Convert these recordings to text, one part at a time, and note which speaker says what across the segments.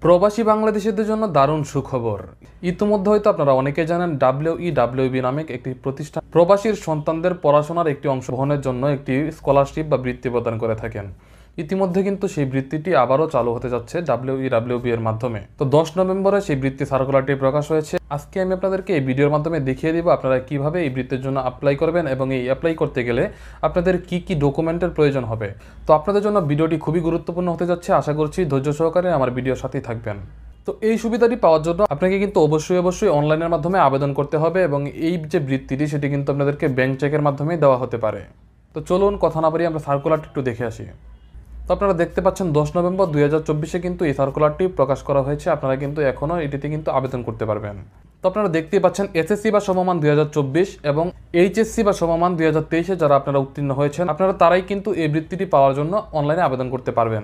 Speaker 1: প্রবাসী বাংলাদেশিদের জন্য দারুণ সুখবর। ইতিমধ্যে হয়তো আপনারা অনেকে জানেন WEWB নামে একটি প্রতিষ্ঠান প্রবাসীর সন্তানদের পড়াশোনার একটি অংশ বহনের জন্য একটি স্কলারশিপ বা বৃত্তি প্রদান করে থাকেন। ইতিমধ্যে কিন্তু সেই বৃত্তিটি আবারও চালু হতে যাচ্ছে WEWB এর মাধ্যমে। তো 10 নভেম্বরে সেই বৃত্তি সার্কুলারটি প্রকাশ হয়েছে। আজকে আমি আপনাদেরকে এই ভিডিওর মাধ্যমে দেখিয়ে দিব আপনারা কিভাবে এই বৃত্তির জন্য অ্যাপ্লাই করবেন এবং এই অ্যাপ্লাই করতে গেলে আপনাদের কি কি ডকুমেন্টের প্রয়োজন হবে। তো আপনাদের জন্য ভিডিওটি খুবই গুরুত্বপূর্ণ হতে যাচ্ছে। আশা করছি ধৈর্য সহকারে আমার ভিডিওর সাথেই থাকবেন। তো এই সুবিধাটি পাওয়ার জন্য আপনাকে কিন্তু অবশ্যই অনলাইনের মাধ্যমে আবেদন করতে হবে এবং এই যে বৃত্তিটি সেটি কিন্তু আপনাদেরকে ব্যাংক চেকের মাধ্যমে দেওয়া হতে পারে। তো চলুন কথা না বাড়িয়ে আমরা সার্কুলারটি একটু দেখে আসি। তো আপনারা দেখতে পাচ্ছেন 10 নভেম্বর 2024 কিন্তু এই সার্কুলারটি প্রকাশ করা হয়েছে। আপনারা কিন্তু এখনও এটিতে কিন্তু আবেদন করতে পারবেন। তো আপনারা দেখতেই পাচ্ছেন এসএসসি বা সমমান 2024 এবং এইচএসসি বা সমমান 2023-এ যারা আপনারা উত্তীর্ণ হয়েছেন আপনারা তারাই কিন্তু এই বৃত্তিটি পাওয়ার জন্য অনলাইনে আবেদন করতে পারবেন।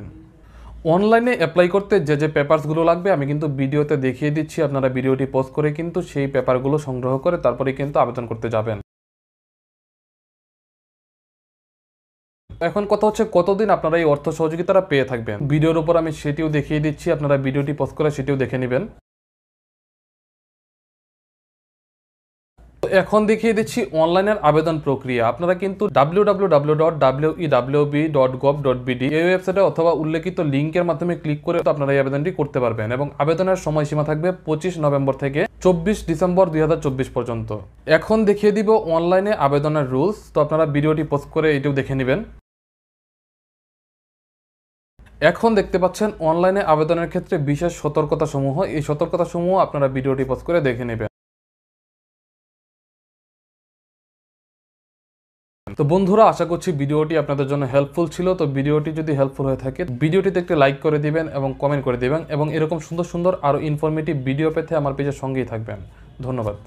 Speaker 1: অনলাইনে অ্যাপ্লাই করতে যে পেপারসগুলো লাগবে আমি কিন্তু ভিডিওতে দেখিয়ে দিচ্ছি। আপনারা ভিডিওটি পজ করে কিন্তু সেই পেপারগুলো সংগ্রহ করে তারপরে কিন্তু আবেদন করতে যাবেন। এখন কথা হচ্ছে কতদিন আপনারা এই অর্থ সহযোগিতাটা পেয়ে থাকবেন। ভিডিওর উপর আমি সেটিও দেখিয়ে দিচ্ছি, আপনারা ভিডিওটি পজ করে সেটিও দেখে নেবেন। তো এখন দেখিয়ে দিচ্ছি অনলাইনের আবেদন প্রক্রিয়া। আপনারা কিন্তু www.wewb.gov.bd এই ওয়েবসাইটে অথবা উল্লেখিত লিঙ্কের মাধ্যমে ক্লিক করে আপনারা এই আবেদনটি করতে পারবেন এবং আবেদনের সময়সীমা থাকবে 25 নভেম্বর থেকে 24 ডিসেম্বর 2024 পর্যন্ত। এখন দেখিয়ে দিব অনলাইনে আবেদনের রুলস। তো আপনারা ভিডিওটি পজ করে এটিও দেখে নেবেন। এখন দেখতে পাচ্ছেন অনলাইনে আবেদনের ক্ষেত্রে বিশেষ সতর্কতাসমূহ। এই সতর্কতাসমূহ আপনারা ভিডিওটি পজ করে দেখে নেবেন। তো বন্ধুরা, আশা করছি ভিডিওটি আপনাদের জন্য হেল্পফুল ছিল। তো ভিডিওটি যদি হেল্পফুল হয়ে থাকে ভিডিওটিতে একটি লাইক করে দিবেন এবং কমেন্ট করে দিবেন এবং এরকম সুন্দর সুন্দর আরও ইনফরমেটিভ ভিডিও পেতে আমার পেজের সঙ্গেই থাকবেন। ধন্যবাদ।